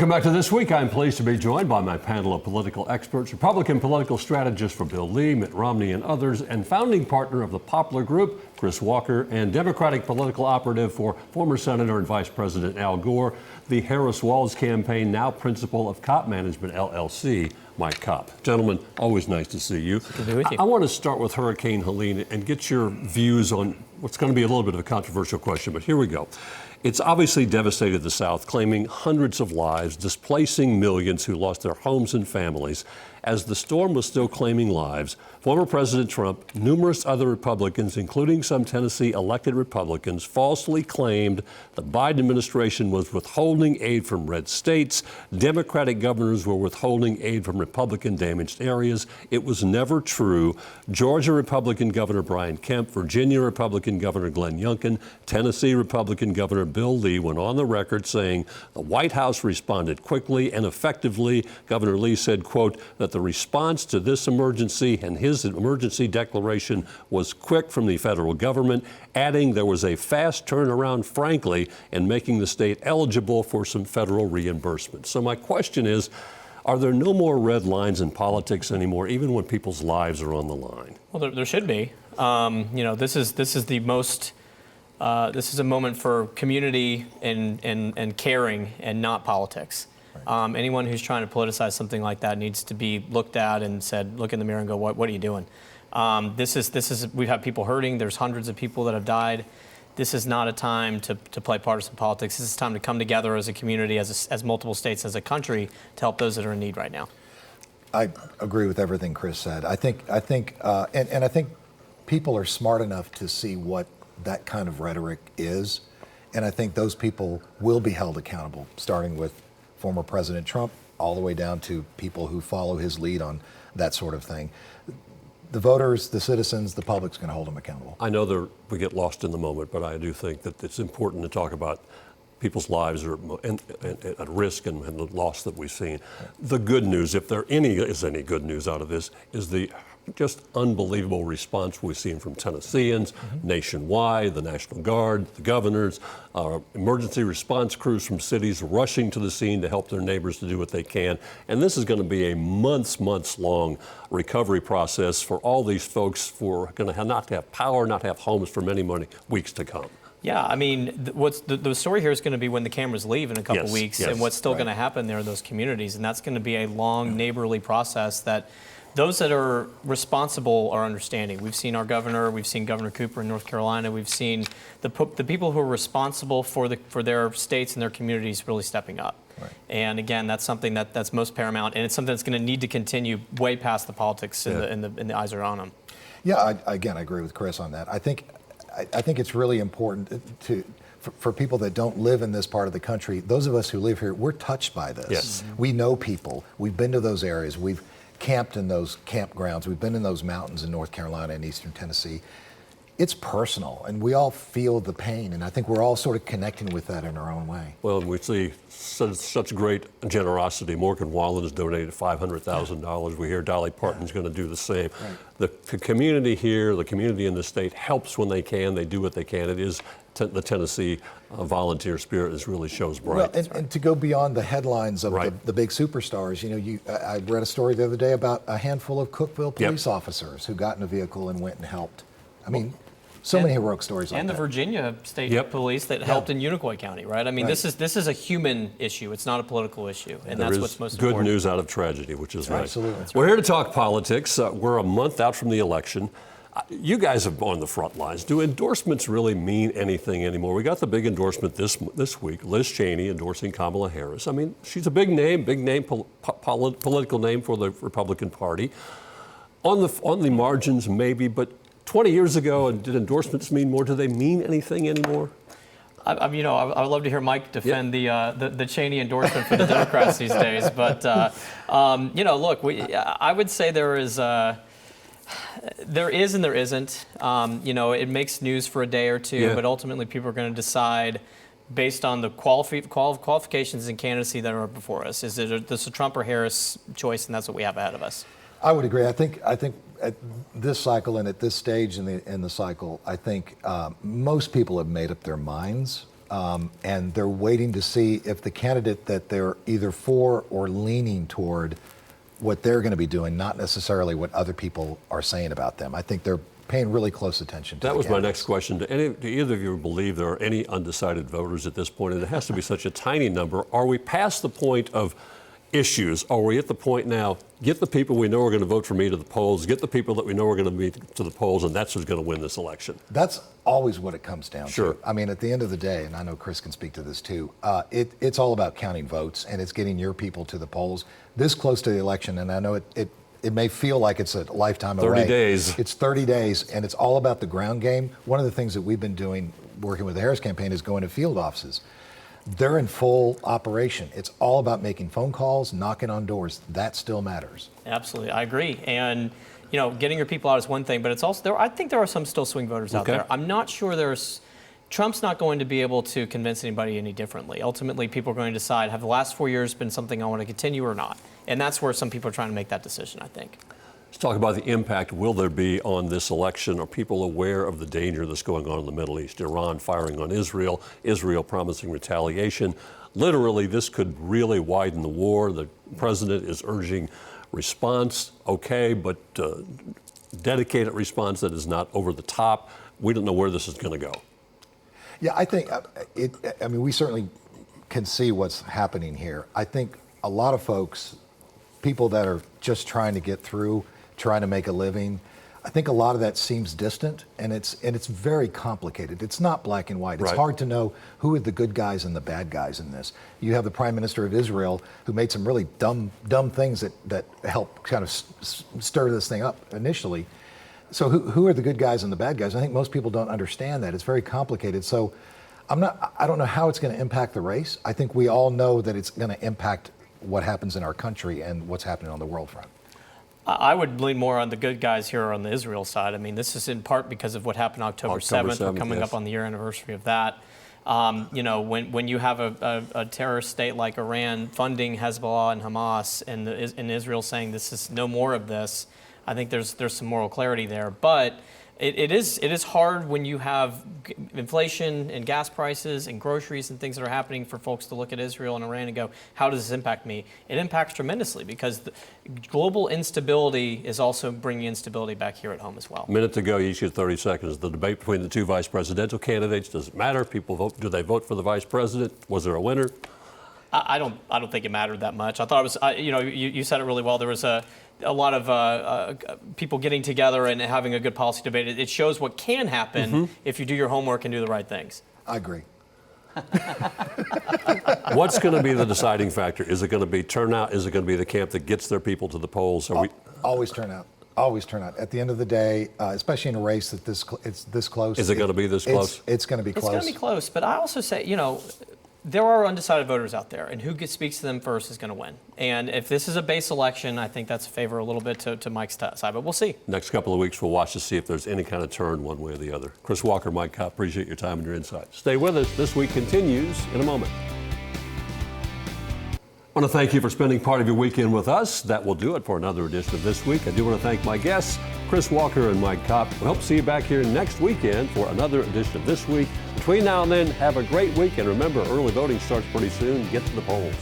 Welcome back to This Week. I'm pleased to be joined by my panel of political experts, Republican political strategist for Bill Lee, Mitt Romney, and others, and founding partner of the Poplar Group, Chris Walker, and Democratic political operative for former Senator and Vice President Al Gore, the Harris-Walz campaign, now principal of Kopp Management LLC, Mike Kopp. Gentlemen, always nice to see you. Good to be with you. I want to start with Hurricane Helene and get your views on what's going to be a little bit of a controversial question, but here we go. It's obviously devastated the South, claiming hundreds of lives, displacing millions who lost their homes and families. As the storm was still claiming lives, former President Trump, numerous other Republicans, including some Tennessee elected Republicans, falsely claimed the Biden administration was withholding aid from red states. Democratic governors were withholding aid from Republican-damaged areas. It was never true. Georgia Republican Governor Brian Kemp, Virginia Republican Governor Glenn Youngkin, Tennessee Republican Governor Bill Lee went on the record saying the White House responded quickly and effectively. Governor Lee said, quote, that the response to this emergency and his emergency declaration was quick from the federal government, adding there was a fast turnaround, frankly, in making the state eligible for some federal reimbursement. So my question is, are there no more red lines in politics anymore, even when people's lives are on the line? Well, there should be. This is the most. This is a moment for community and caring, and not politics. Right. Anyone who's trying to politicize something like that needs to be looked at and said, look in the mirror and go, what are you doing? We've had people hurting. There's hundreds of people that have died. This is not a time to play partisan politics. This is time to come together as a community, as multiple states, as a country, to help those that are in need right now. I agree with everything Chris said. I think people are smart enough to see what that kind of rhetoric is, and I think those people will be held accountable, starting with former President Trump all the way down to people who follow his lead on that sort of thing. The voters, the citizens, the public's going to hold them accountable. I know we get lost in the moment, but I do think that it's important to talk about people's lives are at risk and the loss that we've seen. The good news, if there is any good news out of this, is the just unbelievable response we've seen from Tennesseans, nationwide, the National Guard, the governors, emergency response crews from cities rushing to the scene to help their neighbors to do what they can. And this is going to be a months long recovery process for all these folks who are going to not have power, not have homes for many weeks to come. Yeah, I mean, the story here is going to be when the cameras leave in a couple weeks, and what's still going to happen there in those communities. And that's going to be a long, neighborly process that those that are responsible are understanding. We've seen our governor, we've seen Governor Cooper in North Carolina, we've seen the people who are responsible for their states and their communities really stepping up. Right. And again, that's something that's most paramount, and it's something that's going to need to continue way past the politics and the eyes are on them. Yeah, I agree with Chris on that. I think it's really important for people that don't live in this part of the country. Those of us who live here, we're touched by this. Yes. We know people. We've been to those areas. We've camped in those campgrounds. We've been in those mountains in North Carolina and eastern Tennessee. It's personal, and we all feel the pain, and I think we're all sort of connecting with that in our own way. Well, we see such great generosity. Morgan Wallen has donated $500,000. We hear Dolly Parton's going to do the same. Right. The community here, the community in the state helps when they can. They do what they can. It is the Tennessee volunteer spirit really shows bright. Well, and to go beyond the headlines of the big superstars, I read a story the other day about a handful of Cookeville police officers who got in a vehicle and went and helped. I mean, many heroic stories like that. And the Virginia State Police that helped in Unicoi County, right? I mean, this is a human issue. It's not a political issue, and that's what's most important. Good news out of tragedy, which is nice. Absolutely. We're here to talk politics. We're a month out from the election. You guys are on the front lines. Do endorsements really mean anything anymore? We got the big endorsement this week, Liz Cheney endorsing Kamala Harris. I mean, she's a big name, political name for the Republican Party. On the margins, maybe, but 20 years ago, did endorsements mean more? Do they mean anything anymore? I would love to hear Mike defend the Cheney endorsement for the Democrats these days. But look, I would say there is and there isn't. It makes news for a day or two, but ultimately people are going to decide based on the qualifications and candidacy that are before us. Is it a Trump or Harris choice, and that's what we have ahead of us? I would agree. I think at this cycle and at this stage in the cycle, I think most people have made up their minds and they're waiting to see if the candidate that they're either for or leaning toward, what they're going to be doing, not necessarily what other people are saying about them. I think they're paying really close attention to That the was my candidates. next question. Do either of you believe there are any undecided voters at this point? And it has to be such a tiny number. Are we past the point of issues? Are we at the point now, get the people we know are going to vote for me to the polls, get the people that we know are going to be to the polls, and that's who's going to win this election? That's always what it comes down Sure. to. I mean, at the end of the day, and I know Chris can speak to this too, it's all about counting votes, and it's getting your people to the polls this close to the election. And I know it may feel like it's a lifetime away. 30 days. It's 30 days, and it's all about the ground game. One of the things that we've been doing, working with the Harris campaign, is going to field offices. They're in full operation. It's all about making phone calls, knocking on doors. That still matters. Absolutely, I agree. And getting your people out is one thing, but it's also I think there are some still swing voters out Okay. there. I'm not sure Trump's not going to be able to convince anybody any differently. Ultimately, people are going to decide, have the last 4 years been something I want to continue or not? And that's where some people are trying to make that decision, I think. Let's talk about the impact will there be on this election. Are people aware of the danger that's going on in the Middle East? Iran firing on Israel, Israel promising retaliation. Literally, this could really widen the war. The president is urging response, okay, but dedicated response that is not over the top. We don't know where this is going to go. Yeah, I think we certainly can see what's happening here. I think a lot of folks, people that are just trying to get through, trying to make a living, I think a lot of that seems distant, and it's very complicated. It's not black and white. It's Right. hard to know who are the good guys and the bad guys in this. You have the Prime Minister of Israel who made some really dumb things that helped kind of stir this thing up initially. So who are the good guys and the bad guys? I think most people don't understand that. It's very complicated. So I don't know how it's going to impact the race. I think we all know that it's going to impact what happens in our country and what's happening on the world front. I would lean more on the good guys here on the Israel side. I mean, this is in part because of what happened October 7th. We're coming yes. up on the year anniversary of that. When you have a terrorist state like Iran funding Hezbollah and Hamas, and Israel saying this is no more of this, I think there's some moral clarity there. But it is hard when you have inflation and gas prices and groceries and things that are happening for folks to look at Israel and Iran and go, how does this impact me? It impacts tremendously because the global instability is also bringing instability back here at home as well. Minute to go, you each get 30 seconds. The debate between the two vice presidential candidates, does it matter? People vote. Do they vote for the vice president? Was there a winner? I don't think it mattered that much. I thought it was, you said it really well. There was a lot of people getting together and having a good policy debate. It shows what can happen if you do your homework and do the right things. I agree. What's going to be the deciding factor? Is it going to be turnout? Is it going to be the camp that gets their people to the polls? Always turn out. Always turn out. At the end of the day, especially in a race that it's this close. Is it going to be this close? It's going to be close. It's going to be close, but I also say, there are undecided voters out there, and who speaks to them first is going to win. And if this is a base election, I think that's a favor a little bit to Mike's side, but we'll see. Next couple of weeks, we'll watch to see if there's any kind of turn one way or the other. Chris Walker, Mike Kopp, appreciate your time and your insights. Stay with us. This week continues in a moment. I want to thank you for spending part of your weekend with us. That will do it for another edition of This Week. I do want to thank my guests, Chris Walker and Mike Kopp. We hope to see you back here next weekend for another edition of This Week. Between now and then, have a great week. And remember, early voting starts pretty soon. Get to the polls.